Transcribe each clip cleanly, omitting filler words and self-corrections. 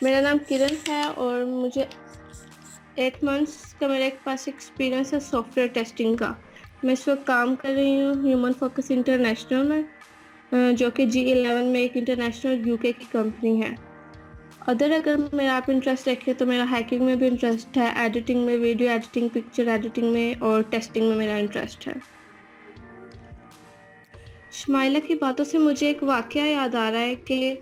मेरा नाम किरण है और मुझे 8 मंथ्स का मेरे पास एक्सपीरियंस है सॉफ्टवेयर टेस्टिंग का। मैं इस वक्त काम कर रही हूँ ह्यूमन फोकस इंटरनेशनल में, जो कि G11 में एक इंटरनेशनल यूके की कंपनी है। अगर मेरा आप इंटरेस्ट रखें तो मेरा हैकिंग में भी इंटरेस्ट है, एडिटिंग में, वीडियो एडिटिंग, पिक्चर एडिटिंग में और टेस्टिंग में मेरा इंटरेस्ट है। शमाइला की बातों से मुझे एक वाकया याद आ रहा है कि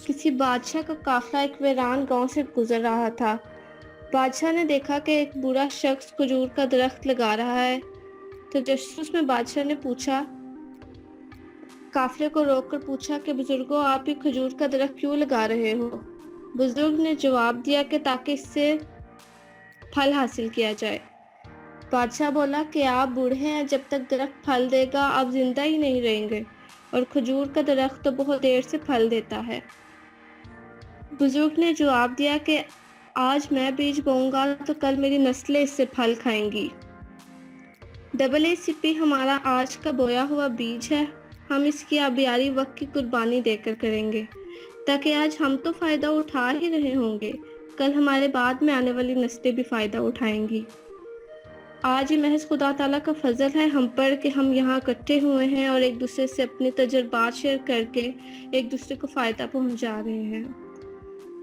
किसी बादशाह का काफिला एक वीरान गांव से गुजर रहा था। बादशाह ने देखा कि एक बूढ़ा शख्स खजूर का दरख्त लगा रहा है। तो जसूस में बादशाह ने पूछा, काफिले को रोककर पूछा कि बुजुर्गों, आप ये खजूर का दरख्त क्यों लगा रहे हो? बुजुर्ग ने जवाब दिया कि ताकि इससे फल हासिल किया जाए। बादशाह बोला कि आप बूढ़े हैं, जब तक दरख्त फल देगा आप जिंदा ही नहीं रहेंगे, और खजूर का दरख्त तो बहुत देर से फल देता है। बुजुर्ग ने जवाब दिया कि आज मैं बीज बोऊंगा तो कल मेरी नस्लें इससे फल खाएंगी। AACP हमारा आज का बोया हुआ बीज है। हम इसकी आबियारी वक्त की कुर्बानी देकर करेंगे, ताकि आज हम तो फायदा उठा ही रहे होंगे, कल हमारे बाद में आने वाली नस्लें भी फायदा उठाएंगी। आज ही महज खुदा ताला का फजल है हम पर कि हम यहाँ इकट्ठे हुए हैं और एक दूसरे से अपने तजुर्बात शेयर करके एक दूसरे को फायदा पहुंचा रहे हैं,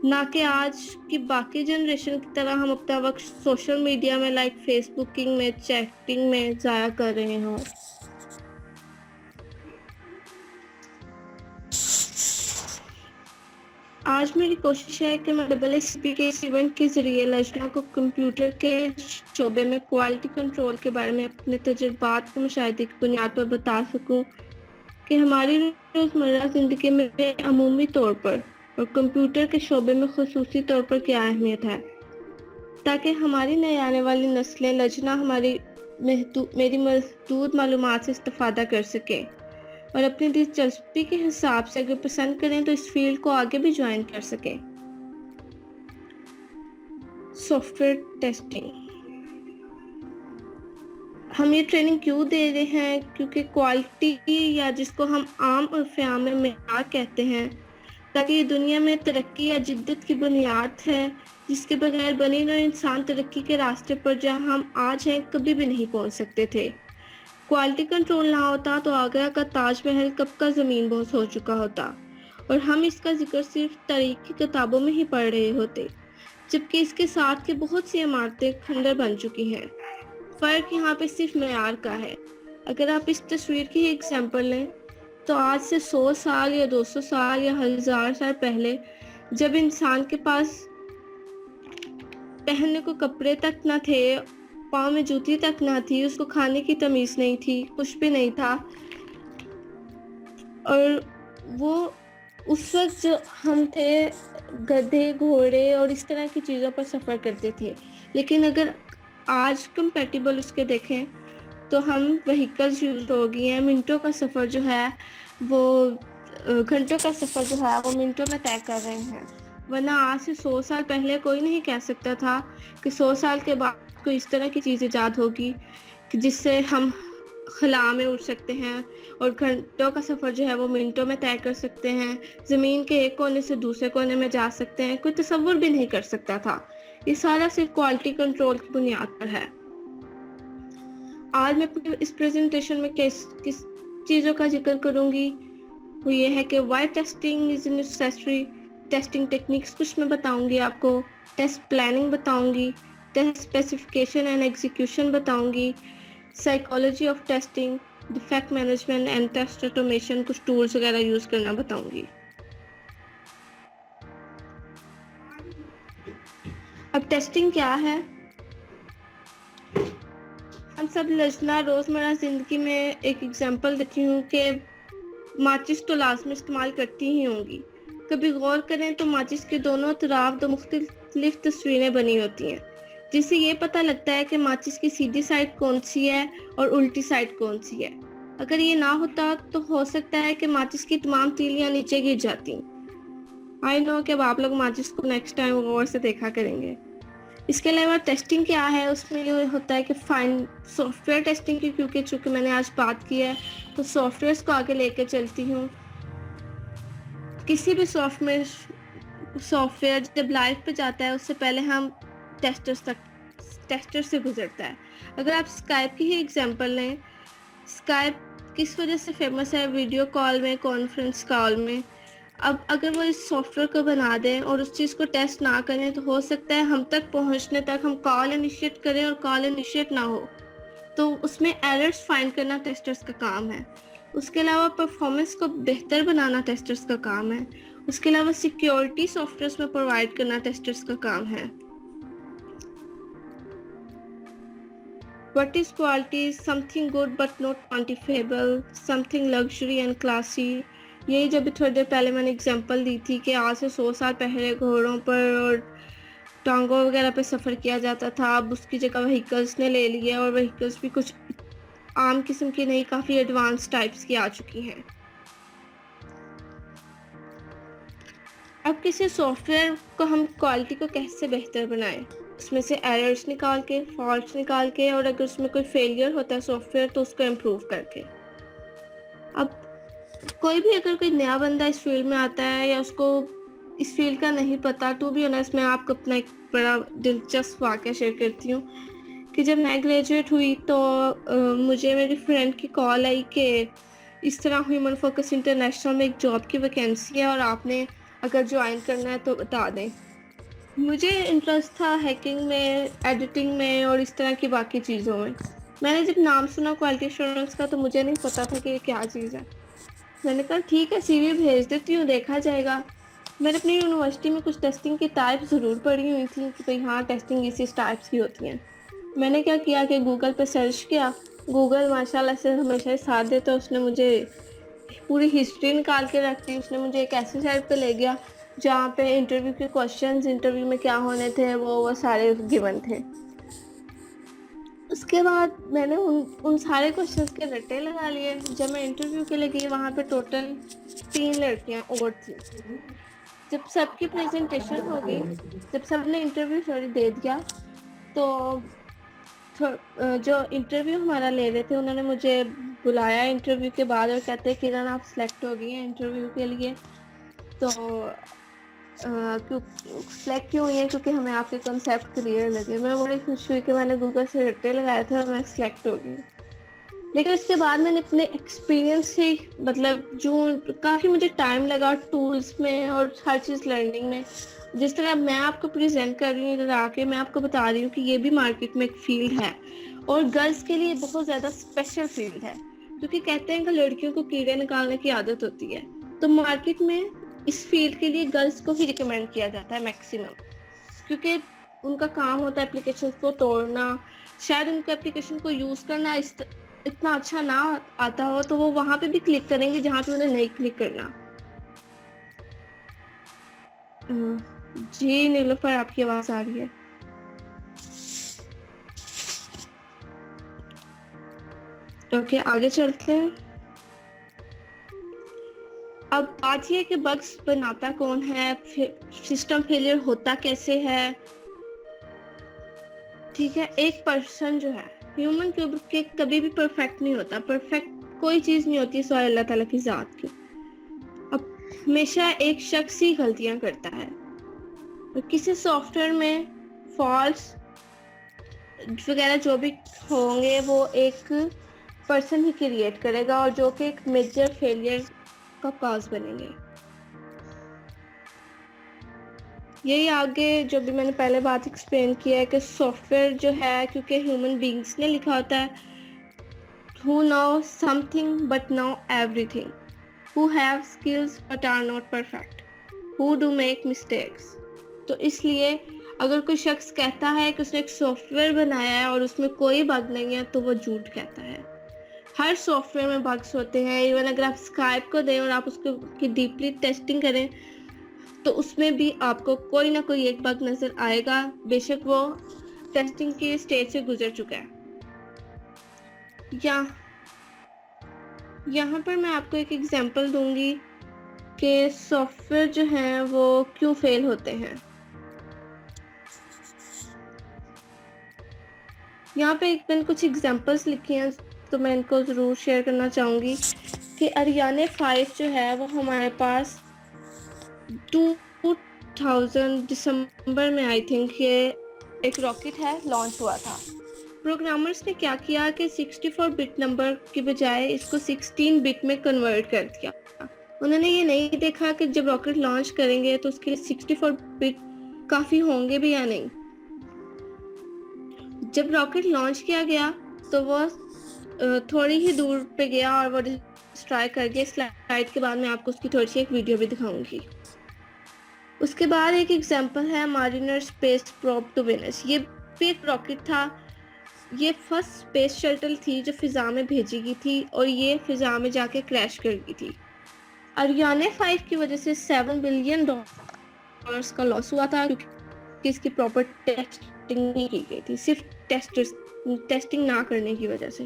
ना कि आज की बाकी जनरेशन की तरह हम अपना वक्त सोशल मीडिया में, लाइक फेसबुकिंग में, चैटिंग में जाया कर रहे हों। आज मेरी कोशिश है कि मैं AACP के इस इवेंट के जरिए लजना को कंप्यूटर के शोबे में क्वालिटी कंट्रोल के बारे में अपने तजुर्बात के मुशाहिदे की बुनियाद पर बता सकूं कि हमारी रोज़मर्रा ज़िंदगी में अमूमी तौर पर और कंप्यूटर के शोबे में खुसूसी तौर पर क्या अहमियत है, ताकि हमारी नई आने वाली नस्लें लजना मेरी महदूद मालूमात से इस्तेफादा कर सके और अपनी दिलचस्पी के हिसाब से अगर पसंद करें तो इस फील्ड को आगे भी ज्वाइन कर सके। सॉफ्टवेयर टेस्टिंग, हम ये ट्रेनिंग क्यों दे रहे हैं? क्योंकि क्वालिटी, या जिसको हम आम और फ़याम में मेयार कहते हैं, ताकि ये दुनिया में तरक्की या जिद्दत की बुनियाद है, जिसके बगैर बनी नौ इंसान तरक्की के रास्ते पर जहाँ हम आज हैं कभी भी नहीं पहुंच सकते थे। क्वालिटी कंट्रोल ना होता तो आगरा का ताजमहल कब का ज़मीन बोस हो चुका होता और हम इसका जिक्र सिर्फ तारीख की किताबों में ही पढ़ रहे होते, जबकि इसके साथ की बहुत सी इमारतें खंडर बन चुकी हैं। फ़र्क यहाँ पे सिर्फ मेयार का है। अगर आप इस तस्वीर की एग्जाम्पल लें तो आज से 100 साल या 200 साल या 1000 साल पहले, जब इंसान के पास पहनने को कपड़े तक न थे, पाँव में जूती तक ना थी, उसको खाने की तमीज़ नहीं थी, कुछ भी नहीं था, और वो उस वक्त जो हम थे गधे, घोड़े और इस तरह की चीज़ों पर सफ़र करते थे। लेकिन अगर आज कंपैटिबल उसके देखें तो हम व्हीकल्स यूज हो गई हैं। मिनटों का सफ़र जो है वो घंटों का सफ़र जो है वो मिनटों में तय कर रहे हैं। वरना आज से 100 साल पहले कोई नहीं कह सकता था कि 100 साल के बाद कोई इस तरह की चीज़ ईजाद होगी कि जिससे हम खला में उड़ सकते हैं और घंटों का सफ़र जो है वो मिनटों में तय कर सकते हैं, ज़मीन के एक कोने से दूसरे कोने में जा सकते हैं। कोई तसव्वुर भी नहीं कर सकता था। ये सारा सिर्फ क्वालिटी कंट्रोल की बुनियाद पर है। आज मैं अपनी इस प्रेजेंटेशन में किस चीज़ों का जिक्र करूंगी, वो ये है कि why testing is necessary, testing techniques कुछ मैं बताऊंगी आपको, टेस्ट प्लानिंग बताऊंगी, टेस्ट स्पेसिफिकेशन एंड एग्जीक्यूशन बताऊंगी, psychology of testing, defect management and test automation, कुछ टूल्स वगैरह यूज करना बताऊंगी। अब टेस्टिंग क्या है? हम सब लजना रोज़मर्रा ज़िंदगी में एक एग्जांपल देती हूँ कि माचिस तो लाजमी इस्तेमाल करती ही होंगी। कभी गौर करें तो माचिस के दोनों तरफ दो मुख्तलिफ तस्वीरें बनी होती हैं, जिससे ये पता लगता है कि माचिस की सीधी साइड कौन सी है और उल्टी साइड कौन सी है। अगर ये ना होता तो हो सकता है कि माचिस की तमाम तीलियां नीचे गिर जाती। आई नो कि अब आप लोग माचिस को नेक्स्ट टाइम गौर से देखा करेंगे। इसके अलावा टेस्टिंग क्या है, उसमें ये होता है कि फाइन सॉफ्टवेयर टेस्टिंग की, क्योंकि चूंकि मैंने आज बात की है तो सॉफ्टवेयर्स को आगे लेकर चलती हूँ। किसी भी सॉफ्टवेयर सॉफ्टवेयर जब लाइव पे जाता है उससे पहले हम टेस्टर से गुजरता है। अगर आप स्काइप की ही एग्जांपल लें, स्काइप किस वजह से फेमस है वीडियो कॉल में, कॉन्फ्रेंस कॉल में। अब अगर वो इस सॉफ्टवेयर को बना दें और उस चीज़ को टेस्ट ना करें तो हो सकता है हम तक पहुंचने तक हम कॉल इनिशिएट करें और कॉल इनिशिएट ना हो, तो उसमें एरर्स फाइंड करना टेस्टर्स का काम है। उसके अलावा परफॉर्मेंस को बेहतर बनाना टेस्टर्स का काम है। उसके अलावा सिक्योरिटी सॉफ्टवेयर में प्रोवाइड करना टेस्टर्स का काम है। What is quality? Something good but not quantifiable, something luxury and classy। यही जब भी थोड़ी देर पहले मैंने एग्जांपल दी थी कि आज से 100 साल पहले घोड़ों पर और टांगों वगैरह पे सफ़र किया जाता था, अब उसकी जगह व्हीकल्स ने ले लिया और व्हीकल्स भी कुछ आम किस्म की नहीं, काफ़ी एडवांस टाइप्स की आ चुकी हैं। अब किसी सॉफ्टवेयर को हम क्वालिटी को कैसे बेहतर बनाएं, उसमें से एरर्स निकाल के, फॉल्ट्स निकाल के, और अगर उसमें कोई फेलियर होता है सॉफ्टवेयर तो उसको इम्प्रूव करके। अब कोई भी अगर कोई नया बंदा इस फील्ड में आता है या उसको इस फील्ड का नहीं पता, टू बी ऑनेस्ट मैं आपको अपना एक बड़ा दिलचस्प वाक़या शेयर करती हूँ कि जब मैं ग्रेजुएट हुई तो मुझे मेरी फ्रेंड की कॉल आई कि इस तरह ह्यूमन फोकस इंटरनेशनल में एक जॉब की वैकेंसी है और आपने अगर ज्वाइन करना है तो बता दें। मुझे इंटरेस्ट था हैकिंग में, एडिटिंग में और इस तरह की बाकी चीज़ों में। मैंने जब नाम सुना क्वालिटी एश्योरेंस का तो मुझे नहीं पता था कि ये क्या चीज़ है। मैंने कहा ठीक है, सीवी भेज देती हूँ, देखा जाएगा। मैंने अपनी यूनिवर्सिटी में कुछ टेस्टिंग की टाइप ज़रूर पढ़ी हुई थी कि भाई हाँ टेस्टिंग इसी टाइप्स की होती हैं। मैंने क्या किया कि गूगल पे सर्च किया। गूगल माशाल्लाह से हमेशा ही साथ देता, उसने मुझे पूरी हिस्ट्री निकाल के रख दी। उसने मुझे एक ऐसी साइट पे ले गया जहाँ पे इंटरव्यू के क्वेश्चंस, इंटरव्यू में क्या होने थे, वो सारे गिवन थे। उसके बाद मैंने उन सारे क्वेश्चंस के रट्टे लगा लिए। जब मैं इंटरव्यू के लिए गई वहाँ पे टोटल 3 लड़कियाँ और थी। जब सबकी प्रेजेंटेशन हो गई, जब सबने इंटरव्यू दे दिया तो जो इंटरव्यू हमारा ले रहे थे उन्होंने मुझे बुलाया इंटरव्यू के बाद और कहते हैं किरण आप सेलेक्ट हो गई हैं इंटरव्यू के लिए। तो क्यों सेलेक्ट क्यों हुई है? क्योंकि हमें आपके कॉन्सेप्ट क्लियर लगे। मैं बड़ी खुश हुई कि मैंने गूगल से रट्टे लगाए थे और मैं सेलेक्ट हो गई। लेकिन इसके बाद मैंने अपने एक्सपीरियंस से मतलब जो काफ़ी मुझे टाइम लगा टूल्स में और हर चीज़ लर्निंग में। जिस तरह मैं आपको प्रेजेंट कर रही हूँ इधर आके, मैं आपको बता रही हूँ कि ये भी मार्केट में एक फील्ड है और गर्ल्स के लिए बहुत ज़्यादा स्पेशल फील्ड है, क्योंकि कहते हैं कि लड़कियों को कीड़े निकालने की आदत होती है। तो मार्केट में इस फील्ड के लिए गर्ल्स को ही रिकमेंड किया जाता है मैक्सिमम, क्योंकि उनका काम होता है एप्लीकेशन को तोड़ना। शायद उनको एप्लीकेशन को यूज़ करना इतना अच्छा ना आता हो तो वो वहाँ पे भी क्लिक करेंगे जहाँ पे उन्हें नहीं क्लिक करना। जी नीलोफर, आपकी आवाज़ आ रही है? ओके, आगे चलते हैं। अब बात ये कि बग्स बनाता कौन है, सिस्टम फेलियर होता कैसे है। ठीक है, एक पर्सन जो है ह्यूमन के कभी भी परफेक्ट नहीं होता। परफेक्ट कोई चीज़ नहीं होती सिवाय अल्लाह ताला की ज़ात की। अब हमेशा एक शख्स ही गलतियां करता है। और किसी सॉफ्टवेयर में फॉल्ट्स वगैरह जो भी होंगे वो एक पर्सन ही क्रिएट करेगा और जो कि एक मेजर फेलियर का कॉज बनेंगे। यही आगे जो भी मैंने पहले बात एक्सप्लेन किया है कि सॉफ्टवेयर जो है क्योंकि ह्यूमन बींग्स ने लिखा होता है, who know something but know everything, who have skills but are not perfect, who do make mistakes। तो इसलिए अगर कोई शख्स कहता है कि उसने एक सॉफ्टवेयर बनाया है और उसमें कोई बग नहीं है तो वो झूठ कहता है। हर सॉफ्टवेयर में बग्स होते हैं। इवन अगर आप स्काइप को दें और आप उसको की डीपली टेस्टिंग करें तो उसमें भी आपको कोई ना कोई एक बग नज़र आएगा, बेशक वो टेस्टिंग की स्टेज से गुजर चुका है। यहाँ पर मैं आपको एक एग्जांपल दूंगी कि सॉफ्टवेयर जो हैं वो क्यों फेल होते हैं। यहाँ पे मैंने कुछ एग्जांपल्स लिखी हैं तो मैं इनको ज़रूर शेयर करना चाहूँगी कि अरियाने 5 जो है वो हमारे पास 2000 दिसंबर में आई थिंक ये एक रॉकेट है लॉन्च हुआ था। प्रोग्रामर्स ने क्या किया कि 64 बिट नंबर की बजाय इसको 16 बिट में कन्वर्ट कर दिया। उन्होंने ये नहीं देखा कि जब रॉकेट लॉन्च करेंगे तो उसके लिए 64 बिट काफ़ी होंगे भी या नहीं। जब रॉकेट लॉन्च किया गया तो वो थोड़ी ही दूर पे गया और वो डिस्ट्रॉय कर गया। स्लाइड के बाद मैं आपको उसकी थोड़ी सी एक वीडियो भी दिखाऊंगी। उसके बाद एक एग्जांपल है मारिनर स्पेस प्रोब टू वेनस। ये भी एक रॉकेट था। ये फर्स्ट स्पेस शटल थी जो फिजा में भेजी गई थी और ये फिजा में जाके क्रैश कर गई थी। अरियाने 5 की वजह से $7 बिलियन का लॉस हुआ था क्योंकि इसकी प्रॉपर टेस्टिंग नहीं की गई थी, सिर्फ टेस्टिंग ना करने की वजह से।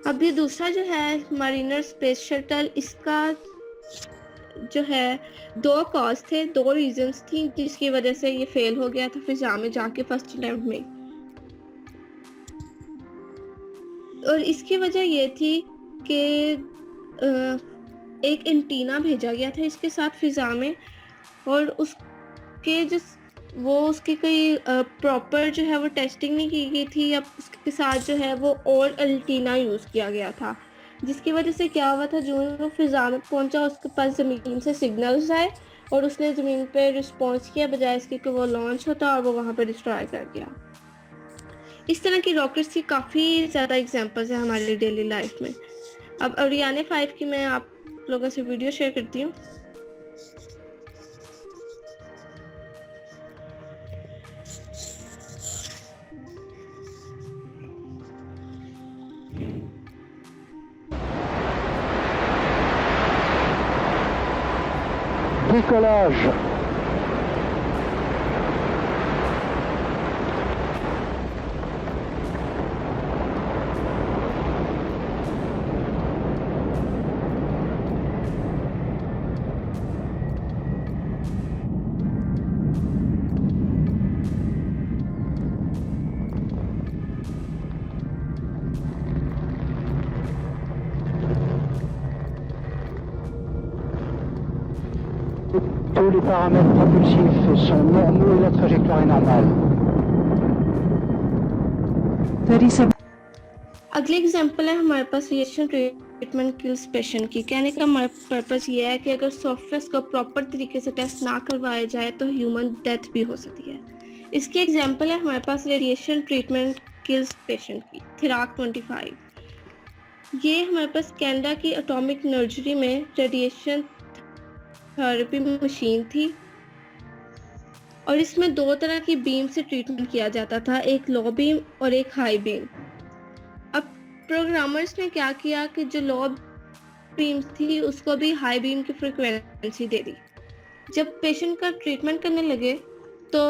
अब ये दूसरा जो है मारिनर स्पेस शटल, इसका जो है 2 कॉज थे, 2 रीजंस थी जिसकी वजह से ये फेल हो गया था फिजा में जाके फर्स्ट अटेम्प्ट में। और इसकी वजह ये थी कि एक एंटीना भेजा गया था इसके साथ फिजा में और उसके जो उसकी कोई प्रॉपर जो है वो टेस्टिंग नहीं की गई थी। अब उसके साथ जो है वो और एंटीना यूज़ किया गया था, जिसकी वजह से क्या हुआ था, जो वो फिजा में पहुंचा उसके पास ज़मीन से सिग्नल्स आए और उसने ज़मीन पे रिस्पॉन्स किया बजाय इसके कि वो लॉन्च होता और वो वहाँ पे डिस्ट्रॉय कर गया। इस तरह की रॉकेट्स की काफ़ी ज़्यादा एग्जांपल्स हैं हमारी डेली लाइफ में। अब अरियाने 5 की मैं आप लोगों से वीडियो शेयर करती हूँ। Décollage. Tous les paramètres propulsifs sont normaux et la trajectoire est normale. 37. अगले एग्जांपल है हमारे पास रेडिएशन ट्रीटमेंट किल्स पेशेंट की। कहने का हमारा पर्पस ये है कि अगर सॉफ्टवेयर को प्रॉपर तरीके से टेस्ट ना करवाया जाए तो ह्यूमन डेथ भी हो सकती है। इसकी एग्जांपल है हमारे पास रेडिएशन ट्रीटमेंट किल्स पेशेंट की, थिराक 25। ये हमारे पास कनाडा की एटॉमिक नर्सरी में रेडिएशन थेरेपी मशीन थी और इसमें 2 तरह की बीम से ट्रीटमेंट किया जाता था, एक लो बीम और एक हाई बीम। अब प्रोग्रामर्स ने क्या किया कि जो लो बीम थी उसको भी हाई बीम की फ्रीक्वेंसी दे दी। जब पेशेंट का ट्रीटमेंट करने लगे तो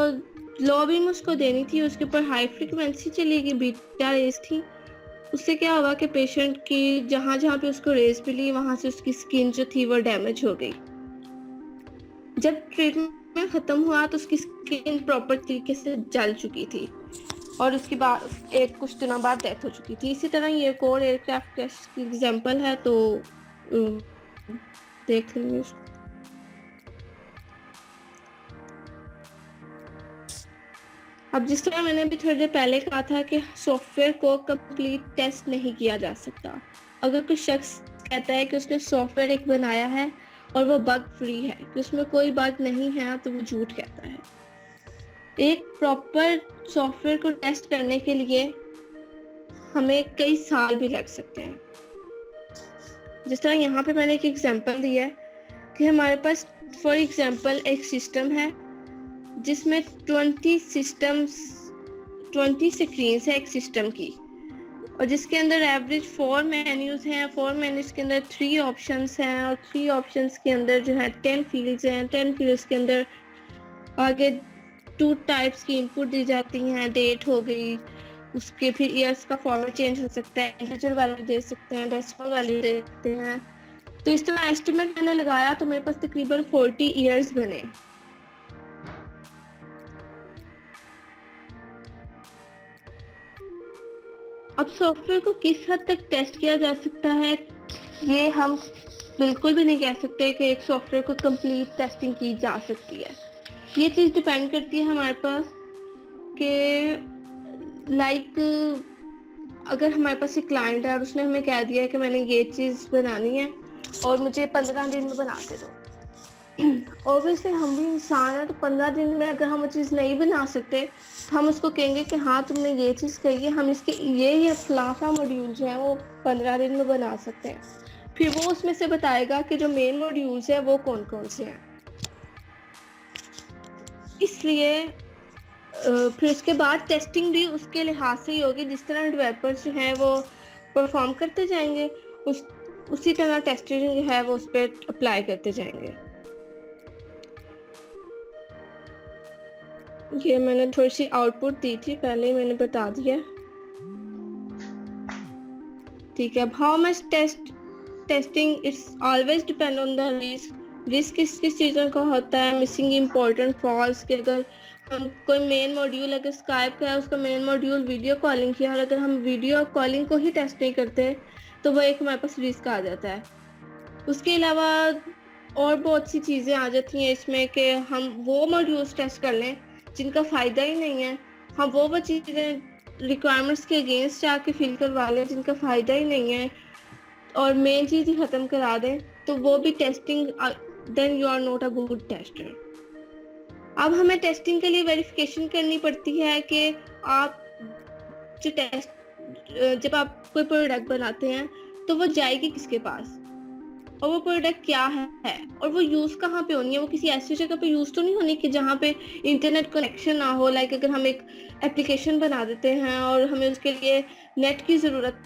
लो बीम उसको देनी थी, उसके ऊपर हाई फ्रीक्वेंसी चलेगी, बीटा रेज थी। उससे क्या हुआ कि पेशेंट की जहाँ जहाँ पे उसको रेज मिली वहाँ से उसकी स्किन जो थी वो डैमेज हो गई। जब ट्रीटमेंट खत्म हुआ तो उसकी स्किन प्रॉपर तरीके से जल चुकी थी और उसके बाद कुछ दिनों बाद डेथ हो चुकी थी। इसी तरह ये एक और एयरक्राफ्ट क्रैश की एग्जांपल है, तो देख लेंगे। अब जिस तरह मैंने अभी थोड़ी देर पहले कहा था कि सॉफ्टवेयर को कंप्लीट टेस्ट नहीं किया जा सकता। अगर कोई शख्स कहता है कि उसने सॉफ्टवेयर एक बनाया है और वो बग फ्री है, कि उसमें कोई बग नहीं है, तो वो झूठ कहता है। एक प्रॉपर सॉफ्टवेयर को टेस्ट करने के लिए हमें कई साल भी लग सकते हैं। जिस तरह यहाँ पे मैंने एक एग्जांपल दिया है कि हमारे पास फॉर एग्जांपल एक सिस्टम है जिसमें 20 स्क्रीन्स है एक सिस्टम की और जिसके अंदर एवरेज 4 मेन्यूज हैं। 4 मेन्यूज के अंदर 3 ऑप्शंस हैं और 3 ऑप्शंस के अंदर जो है 10 फील्ड्स हैं। 10 फील्ड्स के अंदर आगे 2 टाइप्स की इनपुट दी जाती हैं, डेट हो गई, उसके फिर ईयर्स का फॉर्मेट चेंज हो सकता है, इंटीजर वैल्यू दे सकते हैं, डेसिमल वैल्यू दे सकते हैं। तो इस तरह एस्टिमेट मैंने लगाया तो मेरे पास तकरीबन 40 ईयर्स बने। अब सॉफ्टवेयर को किस हद तक टेस्ट किया जा सकता है, ये हम बिल्कुल भी नहीं कह सकते कि एक सॉफ्टवेयर को कंप्लीट टेस्टिंग की जा सकती है। ये चीज़ डिपेंड करती है हमारे पास कि लाइक अगर हमारे पास एक क्लाइंट है और उसने हमें कह दिया है कि मैंने ये चीज़ बनानी है और मुझे 15 दिन में बना के दो। ऑब्वियसली हम भी इंसान है, तो 15 दिन में अगर हम वो चीज़ नहीं बना सकते तो हम उसको कहेंगे कि हाँ तुमने ये चीज़ कही है, हम इसके ये फलाफा मॉड्यूल जो है वो 15 दिन में बना सकते हैं। फिर वो उसमें से बताएगा कि जो मेन मॉड्यूल्स है वो कौन कौन से हैं। इसलिए फिर उसके बाद टेस्टिंग भी उसके लिहाज से ही होगी, जिस तरह डेवलपर्स जो हैं वो परफॉर्म करते जाएंगे उस उसी तरह टेस्टिंग जो है वो उस पर अप्लाई करते जाएंगे। ये मैंने थोड़ी सी आउटपुट दी थी, पहले ही मैंने बता दिया। ठीक है, how much testing it's always depend on the risk किस किस चीज़ों का होता है, मिसिंग इम्पोर्टेंट फॉल्स के अगर हम कोई मेन मॉड्यूल अगर स्काइप का है उसका मेन मॉड्यूल वीडियो कॉलिंग किया और अगर हम वीडियो कॉलिंग को ही टेस्ट नहीं करते तो वो एक हमारे पास रिस्क आ जाता है। उसके अलावा और बहुत सी चीज़ें आ जाती हैं इसमें कि हम वो मॉड्यूल्स टेस्ट कर लें जिनका फ़ायदा ही नहीं है, हम वो चीज़ें रिक्वायरमेंट्स के अगेंस्ट जाके फिल करवा लें जिनका फ़ायदा ही नहीं है और मेन चीज़ ही ख़त्म करा दें, तो वो भी testing, then you are not a good tester. अब हमें टेस्टिंग के लिए वेरिफिकेशन करनी पड़ती है कि आप जो टेस्ट जब आप कोई प्रोडक्ट बनाते हैं तो वो जाएगी किसके पास और वो प्रोडक्ट क्या है और वो यूज़ कहाँ पे होनी है। वो किसी ऐसी जगह पे यूज़ तो नहीं होनी कि जहाँ पे इंटरनेट कनेक्शन ना हो। लाइक अगर हम एक एप्लीकेशन बना देते हैं और हमें उसके लिए नेट की ज़रूरत,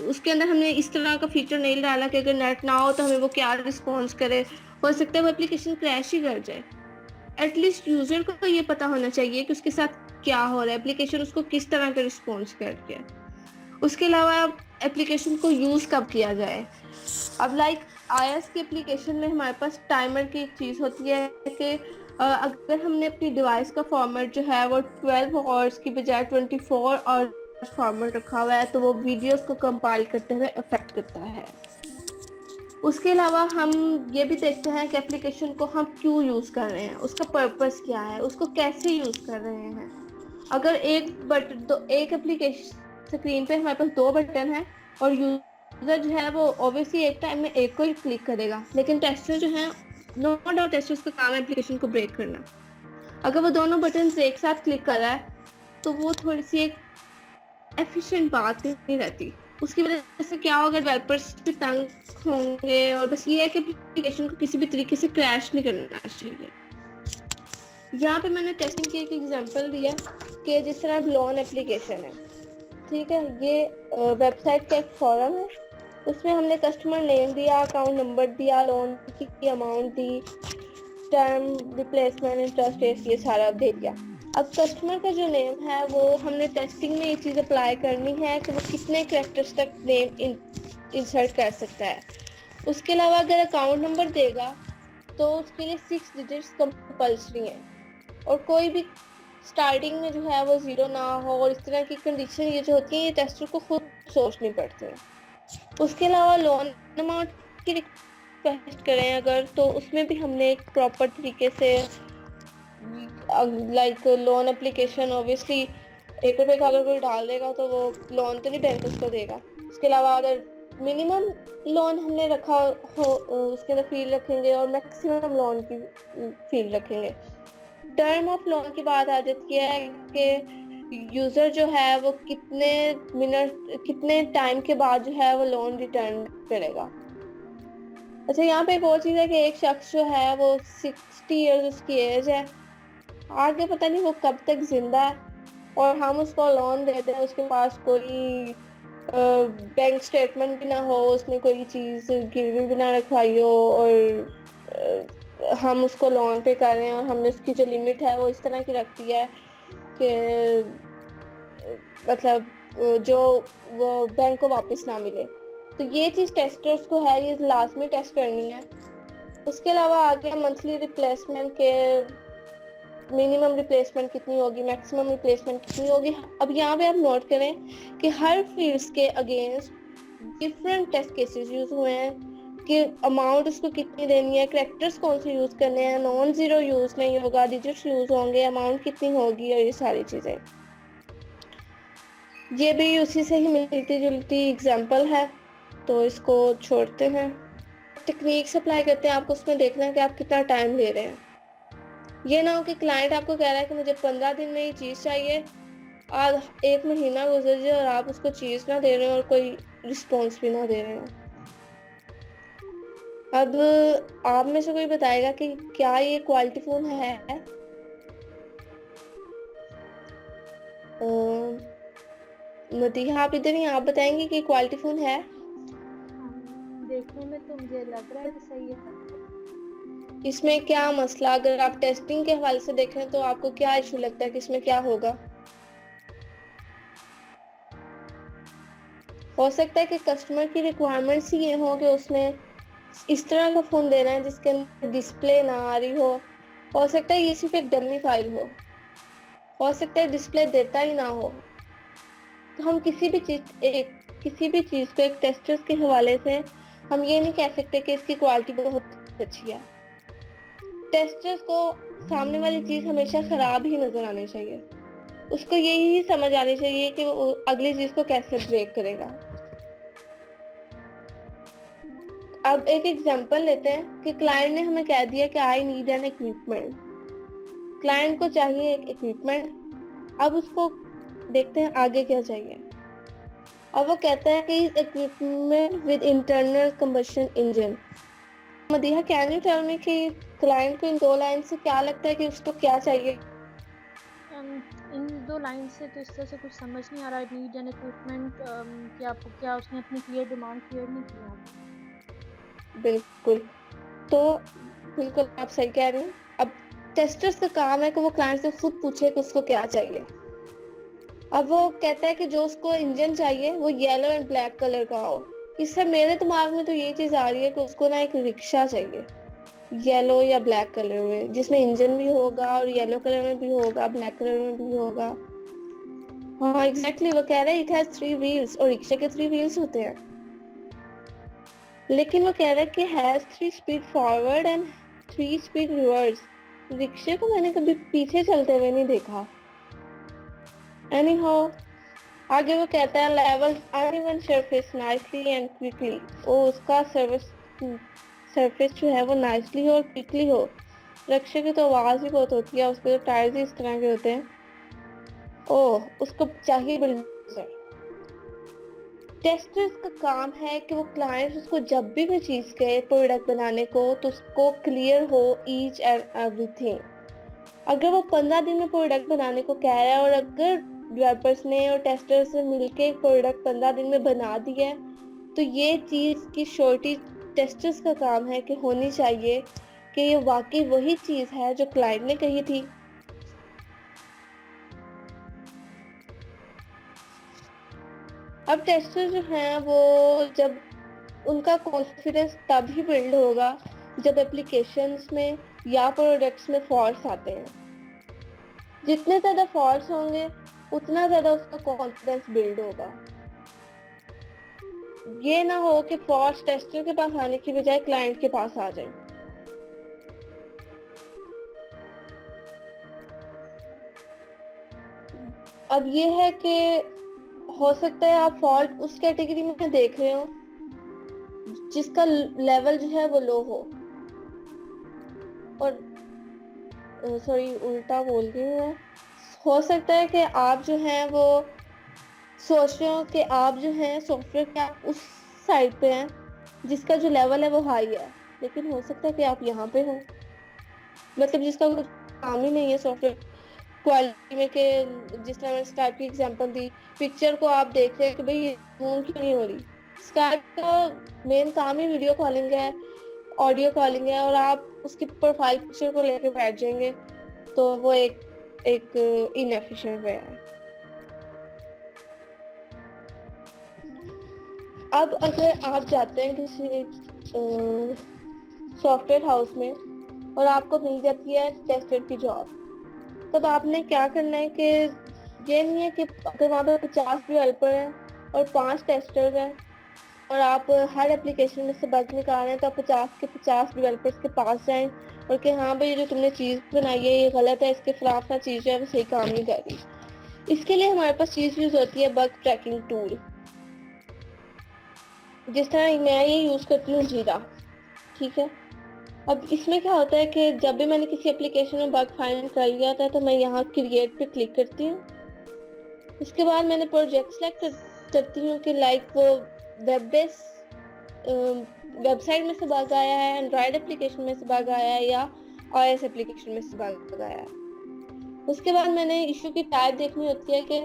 उसके अंदर हमने इस तरह का फीचर नहीं डाला कि अगर नेट ना हो तो हमें वो क्या रिस्पॉन्स करे, हो सकता है वो एप्लीकेशन क्रैश ही कर जाए। एटलीस्ट यूज़र को ये पता होना चाहिए कि उसके साथ क्या हो रहा है, एप्लीकेशन उसको किस तरह का रिस्पॉन्स कर रही है। उसके अलावा एप्लीकेशन को यूज़ कब किया जाए। अब लाइक iOS की एप्लीकेशन में हमारे पास टाइमर की एक चीज़ होती है कि अगर हमने अपनी डिवाइस का फॉर्मेट जो है वो 12 आवर्स की बजाय 24 आवर्स फॉर्मेट रखा हुआ है तो वो वीडियोस को कंपाइल करते हुए अफेक्ट करता है। उसके अलावा हम ये भी देखते हैं कि एप्लीकेशन को हम क्यों यूज़ कर रहे हैं, उसका पर्पस क्या है, उसको कैसे यूज़ कर रहे हैं। अगर एक एप्लीकेशन स्क्रीन पे हमारे पास 2 बटन है और यूजर जो है वो ऑब्वियसली एक टाइम में एक को ही क्लिक करेगा, लेकिन टेस्टर जो है, नो डाउट टेस्टर्स का काम है एप्लीकेशन को ब्रेक करना। अगर वो दोनों बटन एक साथ क्लिक कर रहा है तो वो थोड़ी सी एक एफिशिएंट बात नहीं रहती। उसकी वजह से क्या होगा, डेवलपर्स भी तंग होंगे और बस ये है कि एप्लीकेशन को किसी भी तरीके से क्रैश नहीं करना चाहिए। यहाँ पे मैंने टेस्टिंग की एक एग्जांपल दिया कि जिस तरह लोन एप्लीकेशन है, ठीक है, ये वेबसाइट का एक फॉर्म है, उसमें हमने कस्टमर नेम दिया, अकाउंट नंबर दिया, लोन की अमाउंट दी, टर्म, रिप्लेसमेंट, इंटरेस्ट रेट, ये सारा दे दिया। अब कस्टमर का जो नेम है वो हमने टेस्टिंग में ये चीज़ अप्लाई करनी है कि वो कितने कैरेक्टर्स तक नेम इंसर्ट कर सकता है। उसके अलावा अगर अकाउंट नंबर देगा तो उसके लिए 6 डिजिट्स कंपल्सरी हैं और कोई भी स्टार्टिंग में जो है वो 0 ना हो, और इस तरह की कंडीशन ये जो होती है ये टेस्टर को खुद सोचनी पड़ती है। उसके अलावा लोन अमाउंट की रिक्वेस्ट करें अगर, तो उसमें भी हमने एक प्रॉपर तरीके से लाइक लोन एप्लीकेशन ऑब्वियसली 1 रुपये का अगर कोई डाल देगा तो वो लोन तो नहीं बैंक उसको देगा। उसके अलावा अगर मिनिमम लोन हमने रखा हो उसके अंदर फील्ड रखेंगे और मैक्सिमम लोन की फील्ड रखेंगे। टर्म ऑफ लोन की बात आ जाती है कि यूज़र जो है वो कितने टाइम के बाद जो है वो लोन रिटर्न करेगा। अच्छा, यहाँ पे एक और चीज़ है कि एक शख्स जो है वो 60 ईयर्स उसकी एज है, आगे पता नहीं वो कब तक जिंदा है, और हम उसको लोन देते हैं, उसके पास कोई बैंक स्टेटमेंट भी ना हो, उसने कोई चीज़ गिरवी भी ना रखवाई हो, और हम उसको लोन पे कर रहे हैं और हमने उसकी जो लिमिट है वो इस तरह की रख दी है कि मतलब जो वो बैंक को वापस ना मिले। तो ये चीज़ टेस्टर्स को है, ये लास्ट में टेस्ट करनी है। उसके अलावा आगे मंथली रिप्लेसमेंट के मिनिमम रिप्लेसमेंट कितनी होगी, मैक्सिमम रिप्लेसमेंट कितनी होगी। अब यहाँ पे आप नोट करें कि हर फील्ड्स के against different test cases use हुए हैं कि अमाउंट उसको कितनी देनी है, कैरेक्टर्स कौन से यूज करने हैं, नॉन जीरो यूज नहीं होगा, डिजिट्स यूज होंगे, अमाउंट कितनी होगी, और ये सारी चीजें। ये भी उसी से ही मिलती जुलती एग्जाम्पल है, तो इसको छोड़ते हैं। टेक्निक्स अप्लाई करते हैं, आपको उसमें देखना है कि आप कितना टाइम ले रहे हैं। ये ना हो कि क्लाइंट आपको कह रहा है कि मुझे 15 दिन में ये चीज चाहिए, आज 1 महीना गुजर जाए और आप उसको चीज ना दे रहे हो और कोई रिस्पॉन्स भी ना दे रहे हो। अब आप में से कोई बताएगा कि क्या ये क्वालिटी फोन है? मदीहा, आप इधर ही, आप बताएंगे कि क्वालिटी फोन है? देखने में तो मुझे लग रहा है कि सही है। इसमें क्या मसला, अगर आप टेस्टिंग के हवाले से देखें तो आपको क्या इशू लगता है कि इसमें क्या होगा? हो सकता है कि कस्टमर की रिक्वायरमेंट्स ही ये हो कि उसने इस तरह का फोन देना है जिसके अंदर डिस्प्ले ना आ रही हो सकता है ये सिर्फ एक डमी फाइल हो सकता है डिस्प्ले देता ही ना हो। तो हम किसी भी चीज को एक टेस्टर्स के हवाले से हम ये नहीं कह सकते कि इसकी क्वालिटी बहुत अच्छी है। टेस्टर्स को सामने वाली चीज हमेशा खराब ही नजर आनी चाहिए, उसको यही समझ आनी चाहिए कि वो अगली चीज को कैसे ब्रेक करेगा। अब एक एग्जांपल लेते हैं कि क्लाइंट ने हमें कह दिया कि I need an equipment. Client को चाहिए एक इक्विपमेंट। अब उसको देखते हैं आगे क्या चाहिए। अब वो कहता है कि equipment with internal combustion engine. Madiha, can you tell me कि क्लाइंट को इन 2 लाइन से क्या लगता है कि उसको क्या चाहिए? इन 2 लाइन से तो इस तरह से कुछ समझ नहीं आ रहा है। नीड एन इक्विपमेंट, क्या उसने अपनी क्लियर डिमांड क्लियर नहीं किया? बिल्कुल, तो बिल्कुल आप सही कह रहे हैं। अब टेस्टर्स का काम है कि वो क्लाइंट से खुद पूछे कि उसको क्या चाहिए। अब वो कहता है कि जो उसको इंजन चाहिए वो येलो एंड ब्लैक कलर का हो। इससे मेरे दिमाग में तो ये चीज आ रही है कि उसको ना एक रिक्शा चाहिए येलो या ब्लैक कलर में, जिसमें इंजन भी होगा और येलो कलर में भी होगा, ब्लैक कलर में भी होगा। हाँ एग्जैक्टली, वो कह रहे हैं इट हैज 3 व्हील्स, और रिक्शे के 3 व्हील्स होते हैं। लेकिन वो कह रहा है कि has 3 speed forward and 3 speed reverse. रिक्शे को मैंने कभी पीछे चलते हुए नहीं देखा। एनी हाउ, आगे वो कहता है level uneven surface nicely and quickly. वो उसका सरफेस जो है वो नाइसली हो और क्विकली हो। रिक्शे की तो आवाज ही बहुत होती है, उसके तो टायर्स ही इस तरह के होते हैं। ओह, उसको चाहिए बिल्डर। टेस्टर्स का काम है कि वो क्लाइंट उसको जब भी कोई चीज कहे प्रोडक्ट बनाने को तो उसको क्लियर हो ईच एंड एवरीथिंग। अगर वो 15 दिन में प्रोडक्ट बनाने को कह रहा है और अगर डेवलपर्स ने और टेस्टर्स ने मिलके एक प्रोडक्ट 15 दिन में बना दिया है, तो ये चीज की श्योरिटी टेस्टर्स का काम है कि होनी चाहिए कि ये वाकई वही चीज है जो क्लाइंट ने कही थी। अब टेस्टर जो हैं वो जब उनका कॉन्फिडेंस तब ही बिल्ड होगा जब एप्लीकेशंस में या प्रोडक्ट्स में फॉल्ट्स आते हैं। जितने ज्यादा फॉल्ट्स होंगे उतना ज्यादा उसका कॉन्फिडेंस बिल्ड होगा। ये ना हो कि फॉल्ट्स टेस्टर के पास आने की बजाय क्लाइंट के पास आ जाए। अब ये है कि हो सकता है आप फॉल्ट उस कैटेगरी में देख रहे हो जिसका लेवल जो है वो लो हो, और सॉरी उल्टा बोल रही हूँ मैं। हो सकता है कि आप जो हैं वो सोच रहे हो कि आप जो हैं सॉफ्टवेयर के आप उस साइड पे हैं जिसका जो लेवल है वो हाई है, लेकिन हो सकता है कि आप यहाँ पे हो, मतलब जिसका कुछ काम ही नहीं है सॉफ्टवेयर क्वालिटी में। के जिस तरह मैंने स्काइप की एग्जांपल दी, पिक्चर को आप देख रहे हैं कि भाई ये जूम क्यों नहीं हो रही। स्काइप का मेन काम ही वीडियो कॉलिंग है, ऑडियो कॉलिंग है, और आप उसकी प्रोफाइल पिक्चर को लेके बैठ जाएंगे तो वो एक इनएफिशिएंट वे है। अब अगर आप जाते हैं किसी सॉफ्टवेयर हाउस में और आपको मिल जाती है टेस्टर की जॉब, तब आपने क्या करना है कि ये नहीं है कि अगर वहाँ पे 50 डेवलपर हैं और 5 टेस्टर्स हैं और आप हर एप्लीकेशन में से बग निकाल रहे हैं, तो आप 50 के 50 डेवलपर्स के पास जाएं और कि हाँ भाई, ये जो तुमने चीज़ बनाई है ये गलत है, इसके खिलाफ ना चीज़ जो है वो सही काम नहीं कर रही। इसके लिए हमारे पास चीज़ यूज़ होती है बग ट्रैकिंग टूल। जिस तरह मैं ये यूज़ करती हूँ जीरा, ठीक है। अब इसमें क्या होता है कि जब भी मैंने किसी एप्लीकेशन में बग फाइंड कर लिया होता है तो मैं यहाँ क्रिएट पे क्लिक करती हूँ। उसके बाद मैंने प्रोजेक्ट सेलेक्ट करती हूँ कि लाइक वो वेब बेस्ड वेबसाइट में से बग आया है, एंड्रॉयड एप्लीकेशन में से बग आया है, या iOS एप्लीकेशन में से बग आया है। उसके बाद मैंने इशू की टाइप देखनी होती है कि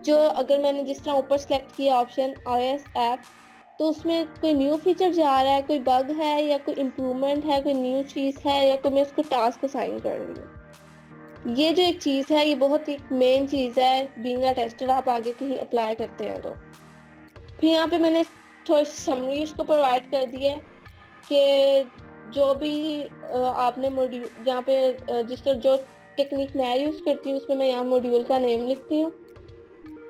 जो अगर मैंने जिस तरह ऊपर सेलेक्ट किया ऑप्शन iOS ऐप, तो उसमें कोई न्यू फीचर जा रहा है, कोई बग है या कोई इम्प्रूवमेंट है, कोई न्यू चीज़ है, या कोई मैं उसको टास्क असाइन कर रही हूँ। ये जो एक चीज़ है ये बहुत एक मेन चीज़ है बीइंग अ टेस्टर, आप आगे कहीं अप्लाई करते हैं तो। फिर यहाँ पे मैंने थोड़ी समरी उसको प्रोवाइड कर दी है कि जो भी आपने मॉड्यूल यहाँ पे जिस तरह जो टेक्निक मैं यूज़ करती हूँ उसमें मैं यहाँ मॉड्यूल का नेम लिखती हूँ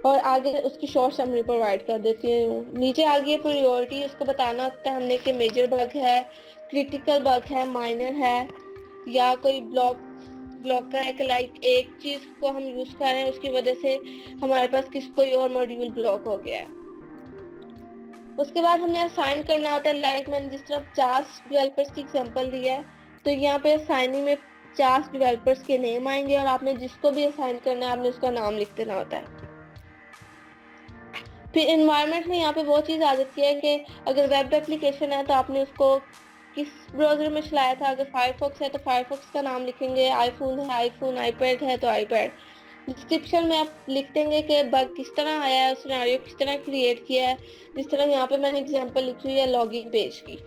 और आगे उसकी शॉर्ट समरी प्रोवाइड कर देती हूँ। नीचे आगे प्रायोरिटी उसको बताना होता है हमने कि मेजर बग है, क्रिटिकल बग है, माइनर है, या कोई ब्लॉक का है कि लाइक एक चीज़ को हम यूज़ कर रहे हैं उसकी वजह से हमारे पास कोई और मॉड्यूल ब्लॉक हो गया है। उसके बाद हमने असाइन करना होता है, लाइक मैंने जिस तरह 50 डेवलपर्स की एग्जांपल दी है, तो यहाँ पे असाइनिंग में 50 डेवलपर्स के नेम आएंगे और आपने जिसको भी असाइन करना है आपने उसका नाम लिख देना होता है। फिर एनवायरनमेंट में यहाँ पे वो चीज़ आ जाती है कि अगर वेब एप्लीकेशन है तो आपने उसको किस ब्राउज़र में चलाया था। अगर फायरफॉक्स है तो फायरफॉक्स का नाम लिखेंगे, आईफोन है आईफोन, आईपैड है तो आईपैड। डिस्क्रिप्शन में आप लिख देंगे कि बग किस तरह आया है, सिनेरियो किस तरह क्रिएट किया है। जिस तरह यहाँ पे मैंने एग्जांपल लिखी हुई है लॉगिन पेज की।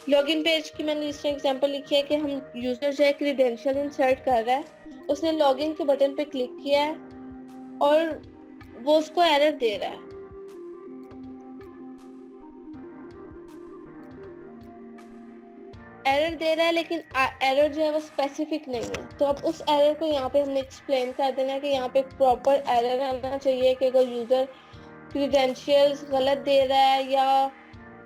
लॉगिन पेज की मैंने जिस तरह एग्जांपल लिखी है कि हम यूजर जो है क्रीडेंशियल इंसर्ट कर रहा है, उसने लॉगिन के बटन पे क्लिक किया है और वो उसको एरर दे रहा है। एरर दे रहा है लेकिन एरर जो है वो स्पेसिफिक नहीं है, तो अब उस एरर को यहाँ पे हमने एक्सप्लेन कर देना है कि यहाँ पे प्रॉपर एरर आना चाहिए कि अगर यूजर क्रीडेंशियल्स गलत दे रहा है या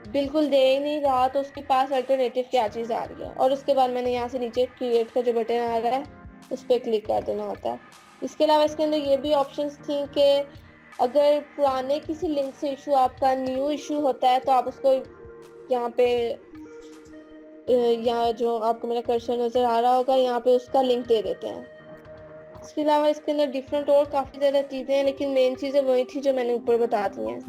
बिल्कुल दे ही नहीं रहा तो उसके पास अल्टरनेटिव क्या चीज़ आ रही है। और उसके बाद मैंने यहाँ से नीचे क्रिएट का जो बटन आ रहा है उस पर क्लिक कर देना होता है। इसके अलावा इसके अंदर ये भी ऑप्शंस थी कि अगर पुराने किसी लिंक से इशू आपका न्यू इशू होता है तो आप उसको यहाँ पे यहाँ जो आपको मेरा कर्सर नज़र आ रहा होगा यहाँ पे उसका लिंक दे देते हैं। इसके अलावा इसके अंदर डिफरेंट और काफ़ी ज़्यादा चीज़ें हैं, लेकिन मेन चीज़ें वही थी जो मैंने ऊपर बता दी हैं।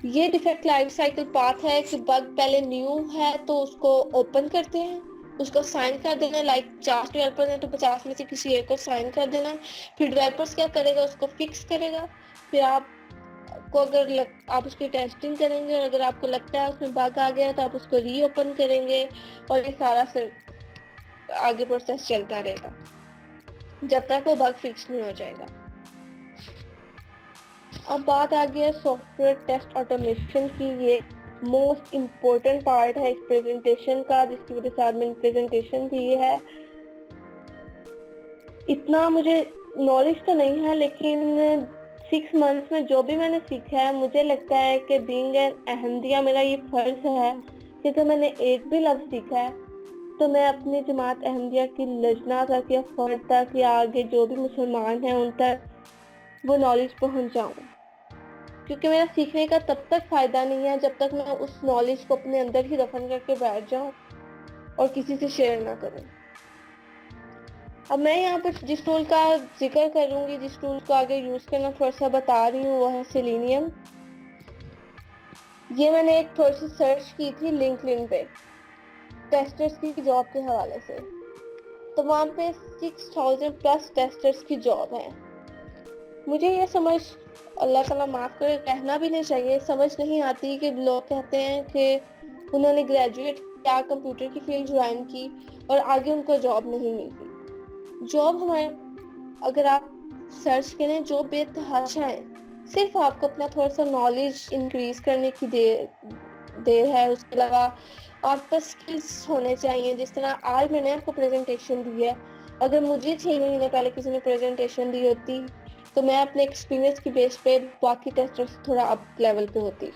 ये डिफेक्ट लाइफ साइकिल पाथ है कि बग पहले न्यू है तो उसको ओपन करते हैं, उसको साइन कर देना, लाइक 50 डेवलपर हैं तो 50 में से किसी एक को साइन कर देना। फिर डेवलपर्स क्या करेगा, उसको फिक्स करेगा। फिर आपको अगर आप उसकी टेस्टिंग करेंगे और अगर आपको लगता है उसमें बग आ गया तो आप उसको रीओपन करेंगे और ये सारा आगे प्रोसेस चलता रहेगा जब तक वो बग फिक्स नहीं हो जाएगा। अब बात आ गई है सॉफ्टवेयर टेस्ट ऑटोमेशन की। ये मोस्ट इम्पोर्टेंट पार्ट है इस प्रेजेंटेशन का, जिसकी वजह से आज मैंने प्रेजेंटेशन दी है। इतना मुझे नॉलेज तो नहीं है, लेकिन 6 मंथ्स में जो भी मैंने सीखा है मुझे लगता है कि बीइंग एन अहमदिया मेरा ये फर्ज है कि अगर मैंने एक भी लफ्ज़ सीखा है तो मैं अपनी जमात अहमदिया की लजना तक या फर्द तक या आगे जो भी मुसलमान हैं उन तक वो नॉलेज पहुंचाऊं, क्योंकि मेरा सीखने का तब तक फ़ायदा नहीं है जब तक मैं उस नॉलेज को अपने अंदर ही दफन करके बैठ जाऊं और किसी से शेयर ना करूं। अब मैं यहाँ पर जिस टूल का जिक्र करूंगी, जिस टूल को आगे यूज़ करना थोड़ा सा बता रही हूँ, वो है सेलेनियम। ये मैंने एक थोड़ी सी सर्च की थी लिंक्डइन पे टेस्टर्स की जॉब के हवाले से, तो वहाँ पे 6000 प्लस टेस्टर्स की जॉब है। मुझे ये समझ, अल्लाह ताला माफ़ करे, कहना भी नहीं चाहिए, समझ नहीं आती कि लोग कहते हैं कि उन्होंने ग्रेजुएट किया, कंप्यूटर की फील्ड ज्वाइन की और आगे उनको जॉब नहीं मिलती। जॉब हमारे अगर आप सर्च करें जॉब बेतहाशा है, सिर्फ आपको अपना थोड़ा सा नॉलेज इंक्रीज करने की देर है। उसके अलावा आपका स्किल्स होने चाहिए। जिस तरह आज मैंने आपको प्रेजेंटेशन दी है, अगर मुझे 6 महीने पहले किसी ने प्रेजेंटेशन दी होती तो मैं अपने एक्सपीरियंस की बेस पे बाकी टेस्टर से थोड़ा अप लेवल पे होती।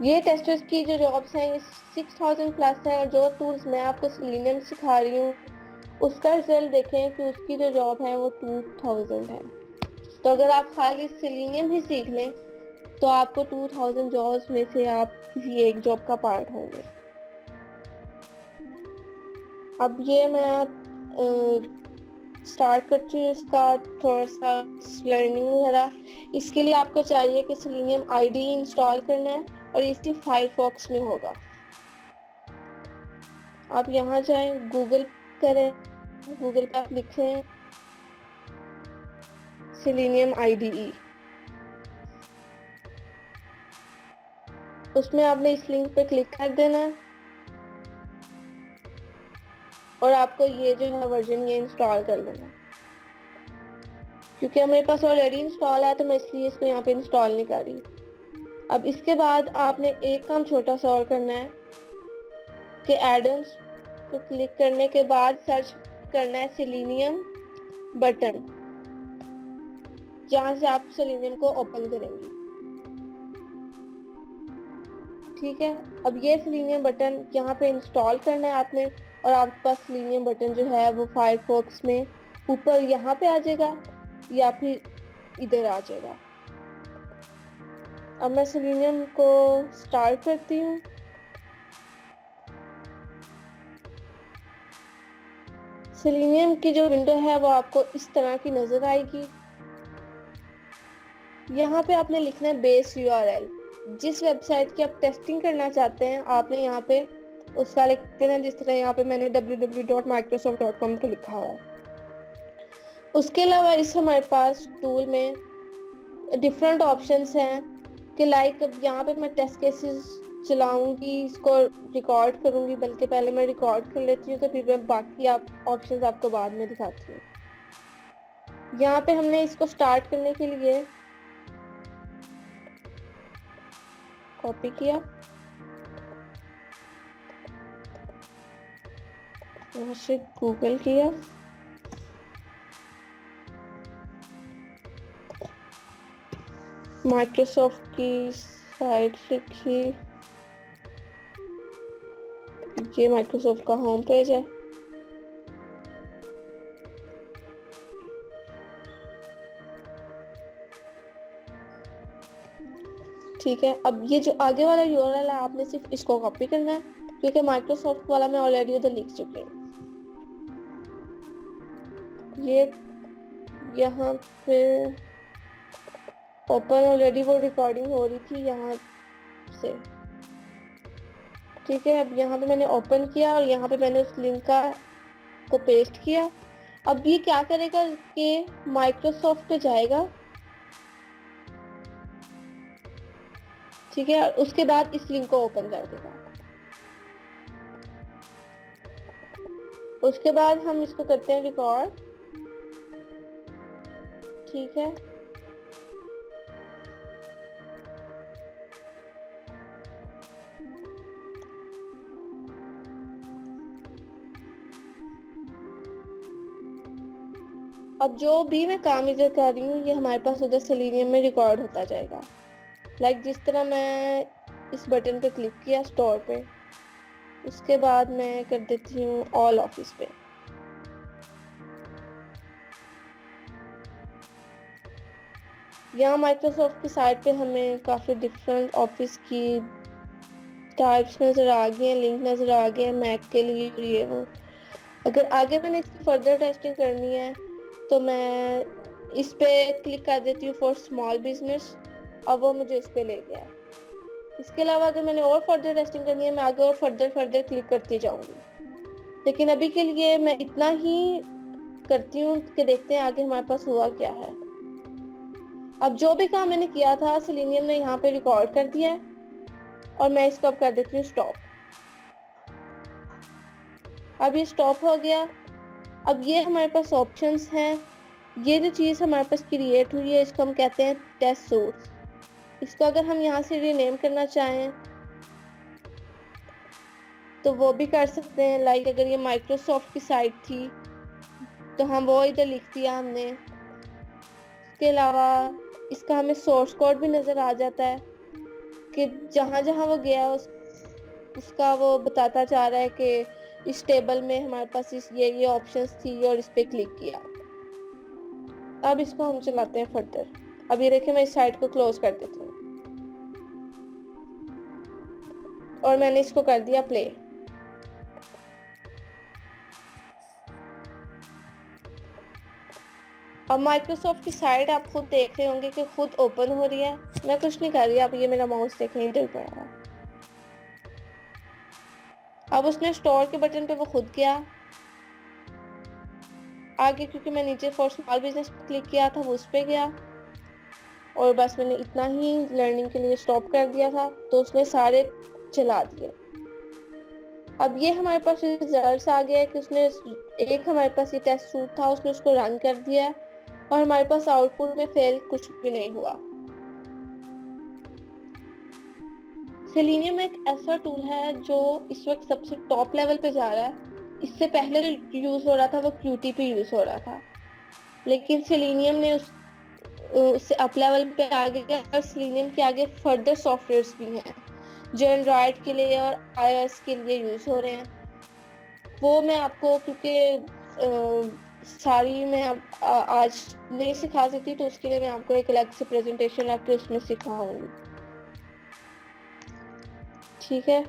ये टेस्टर्स की जो जॉब्स हैं ये 6000 प्लस है, और जो टूल्स मैं आपको सेलेनियम सिखा रही हूँ उसका रिजल्ट देखें कि उसकी जो जॉब है वो 2000 है। तो अगर आप खाली सेलेनियम ही सीख लें तो आपको 2000 जॉब्स में से आप किसी एक जॉब का पार्ट होंगे। अब ये मैं स्टार्ट करती हूँ इसका थोड़ा सा लर्निंग वगैरह। इसके लिए आपको चाहिए कि सेलेनियम आईडी इंस्टॉल करना है और इसकी फायरफॉक्स में होगा। आप यहाँ जाएं, गूगल करें, गूगल पे आप लिखें सेलेनियम IDE, उसमें आपने इस लिंक पे क्लिक कर देना है और आपको ये जो है वर्जन ये इंस्टॉल कर लेना है। क्योंकि मेरे पास ऑलरेडी इंस्टॉल है तो मैं इसलिए इसको यहाँ पे इंस्टॉल नहीं कर रही। अब इसके बाद आपने एक काम छोटा सा और करना है कि एडम्स को क्लिक करने के बाद सर्च करना है सेलेनियम बटन, जहाँ से आप सेलेनियम को ओपन करेंगे। ठीक है, अब ये सेलेनियम बटन यहाँ पे इंस्टॉल करना है आपने, और आपके पास सेलेनियम बटन जो है वो फायरफॉक्स में ऊपर यहाँ पे आ जाएगा या फिर इधर आ जाएगा। अब मैं सेलेनियम को स्टार्ट करती हूँ। सेलेनियम की जो विंडो है वो आपको इस तरह की नजर आएगी। यहाँ पे आपने लिखना है बेस URL, जिस वेबसाइट की आप टेस्टिंग करना चाहते हैं आपने यहाँ पे उसका लिख देना, जिस तरह यहाँ पे मैंने www.microsoft.com तो लिखा हुआ है। उसके अलावा इस हमारे पास टूल में डिफरेंट ऑप्शंस हैं कि लाइक अब यहाँ पे मैं टेस्ट केसेस चलाऊंगी, इसको रिकॉर्ड करूंगी, बल्कि पहले मैं रिकॉर्ड कर लेती हूँ तो फिर मैं बाकी आप ऑप्शंस आपको बाद में दिखाती हूँ। यहाँ पे हमने इसको स्टार्ट करने के लिए कॉपी किया, यहाँ से गूगल किया, माइक्रोसॉफ्ट की साइट लिखी, ये माइक्रोसॉफ्ट का होम पेज है। ठीक है, अब ये जो आगे वाला URL है आपने सिर्फ इसको कॉपी करना है, क्योंकि माइक्रोसॉफ्ट वाला मैं ऑलरेडी उधर लिख चुकी हूँ। ये यहाँ पे ओपन ऑलरेडी वो रिकॉर्डिंग हो रही थी यहाँ से। ठीक है, अब यहाँ पे मैंने ओपन किया और यहाँ पे मैंने उस लिंक को पेस्ट किया। अब ये क्या करेगा कि माइक्रोसॉफ्ट पे जाएगा, ठीक है, उसके बाद इस लिंक को ओपन कर देगा। उसके बाद हम इसको करते हैं रिकॉर्ड। ठीक है, अब जो भी मैं काम इधर कर रही हूँ ये हमारे पास उधर सेलेनियम में रिकॉर्ड होता जाएगा। लाइक जिस तरह मैं इस बटन पे क्लिक किया स्टोर पे, उसके बाद मैं कर देती हूँ ऑल ऑफिस पे। यहाँ माइक्रोसॉफ्ट की साइट पे हमें काफ़ी डिफरेंट ऑफिस की टाइप्स नज़र आ गए हैं, लिंक नज़र आ गए हैं मैक के लिए और ये वो। अगर आगे मैंने इसकी फर्दर टेस्टिंग करनी है तो मैं इस पे क्लिक कर देती हूँ फॉर स्मॉल बिजनेस, अब वो मुझे इस पे ले गया है। इसके अलावा अगर मैंने और फर्दर टेस्टिंग करनी है मैं आगे और फर्दर क्लिक करती जाऊंगी। लेकिन अभी के लिए मैं इतना ही करती हूँ कि देखते हैं आगे हमारे पास हुआ क्या है। अब जो भी काम मैंने किया था सेलेनियम ने यहाँ पे रिकॉर्ड कर दिया है और मैं इसको अब कर देती हूँ स्टॉप। अब ये स्टॉप हो गया। अब ये हमारे पास ऑप्शंस हैं। ये जो चीज़ हमारे पास क्रिएट हुई है इसको हम कहते हैं टेस्ट सोर्स। इसको अगर हम यहाँ से रीनेम करना चाहें तो वो भी कर सकते हैं। लाइक अगर ये माइक्रोसॉफ्ट की साइट थी तो हम वो इधर लिख दिया हमने। इसके अलावा इसका हमें सोर्स कोड भी नज़र आ जाता है कि जहाँ जहाँ वो गया उसका वो बताता जा रहा है कि इस टेबल में हमारे पास ये ऑप्शंस थी और इस पे क्लिक किया। अब इसको हम चलाते हैं फर्दर। अब ये देखिए मैं इस साइट को क्लोज कर देती हूँ और मैंने इसको कर दिया प्ले। अब माइक्रोसॉफ्ट की साइट आप खुद देख रहे होंगे कि खुद ओपन हो रही है। मैं कुछ नहीं कर रही, अब ये मेरा माउस देखें इधर पड़ा है। अब उसने स्टोर के बटन पे वो खुद गया आगे, क्योंकि मैं नीचे फॉर स्मॉल बिजनेस पे क्लिक किया था वो उस पे गया और बस मैंने इतना ही लर्निंग के लिए स्टॉप कर दिया था तो उसने सारे चला दिए। अब ये हमारे पास रिजल्ट्स आ गया है कि उसने एक हमारे पास ये टेस्ट सूट था उसने उसको रन कर दिया और हमारे पास आउटपुट में फेल कुछ भी नहीं हुआ। सेलेनियम एक ऐसा टूल है जो इस वक्त सबसे टॉप लेवल पे जा रहा है। इससे पहले जो यूज हो रहा था वो QT पे यूज हो रहा था, लेकिन सेलेनियम ने उससे अप लेवल पे आ गया और सेलेनियम के आगे फर्दर सॉफ्टवेयर्स भी हैं जो एंड्रॉयड के लिए और iOS के लिए यूज हो रहे हैं। वो मैं आपको क्योंकि सारी मैं आज नहीं सिखा सकती तो उसके लिए मैं आपको एक अलग से प्रेजेंटेशन रख के उसमें सिखाऊंगी, ठीक है।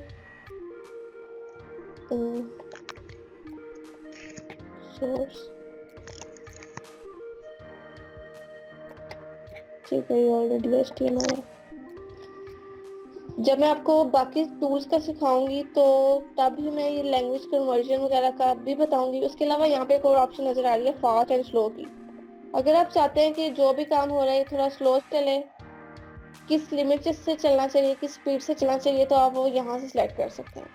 सोर्स ठीक है, ये ऑलरेडी HTML है। जब मैं आपको बाकी टूल्स का सिखाऊंगी तो तभी मैं ये लैंग्वेज कन्वर्जन वगैरह का भी बताऊंगी। उसके अलावा यहाँ पे एक और ऑप्शन नजर आ रही है फास्ट एंड स्लो की। अगर आप चाहते हैं कि जो भी काम हो रहा है थोड़ा स्लो चले, किस लिमिट से चलना चाहिए, किस स्पीड से चलना चाहिए, तो आप वो यहाँ से सिलेक्ट कर सकते हैं।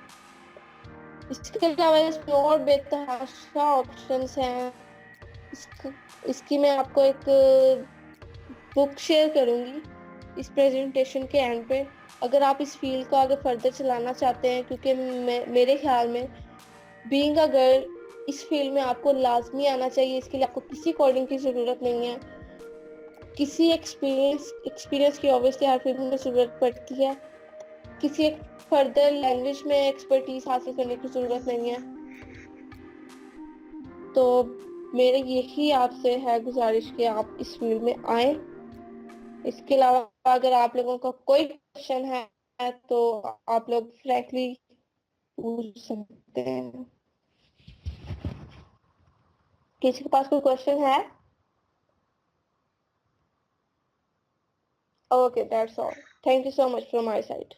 इसके अलावा इसमें और बेतहाशा ऑप्शंस हैं। इसकी मैं आपको एक बुक शेयर करूंगी इस प्रेजेंटेशन के एंड पे। अगर आप इस फील्ड को आगे फर्दर चलाना चाहते हैं, क्योंकि मेरे ख्याल में बीइंग अ गर्ल इस फील्ड में आपको लाजमी आना चाहिए। इसके लिए आपको किसी कोडिंग की जरूरत नहीं है, किसी एक्सपीरियंस की ऑब्वियसली हर फील्ड में जरूरत पड़ती है। किसी एक फर्दर लैंग्वेज में एक्सपर्टीज हासिल करने की जरूरत नहीं है। तो मेरे यही आपसे है गुजारिश कि आप इस फील्ड में आए। इसके अलावा अगर आप लोगों का कोई क्वेश्चन है तो आप लोग फ्रैंकली पूछ सकते हैं। किसी के पास कोई क्वेश्चन है? Okay, that's all. Thank you so much from my side.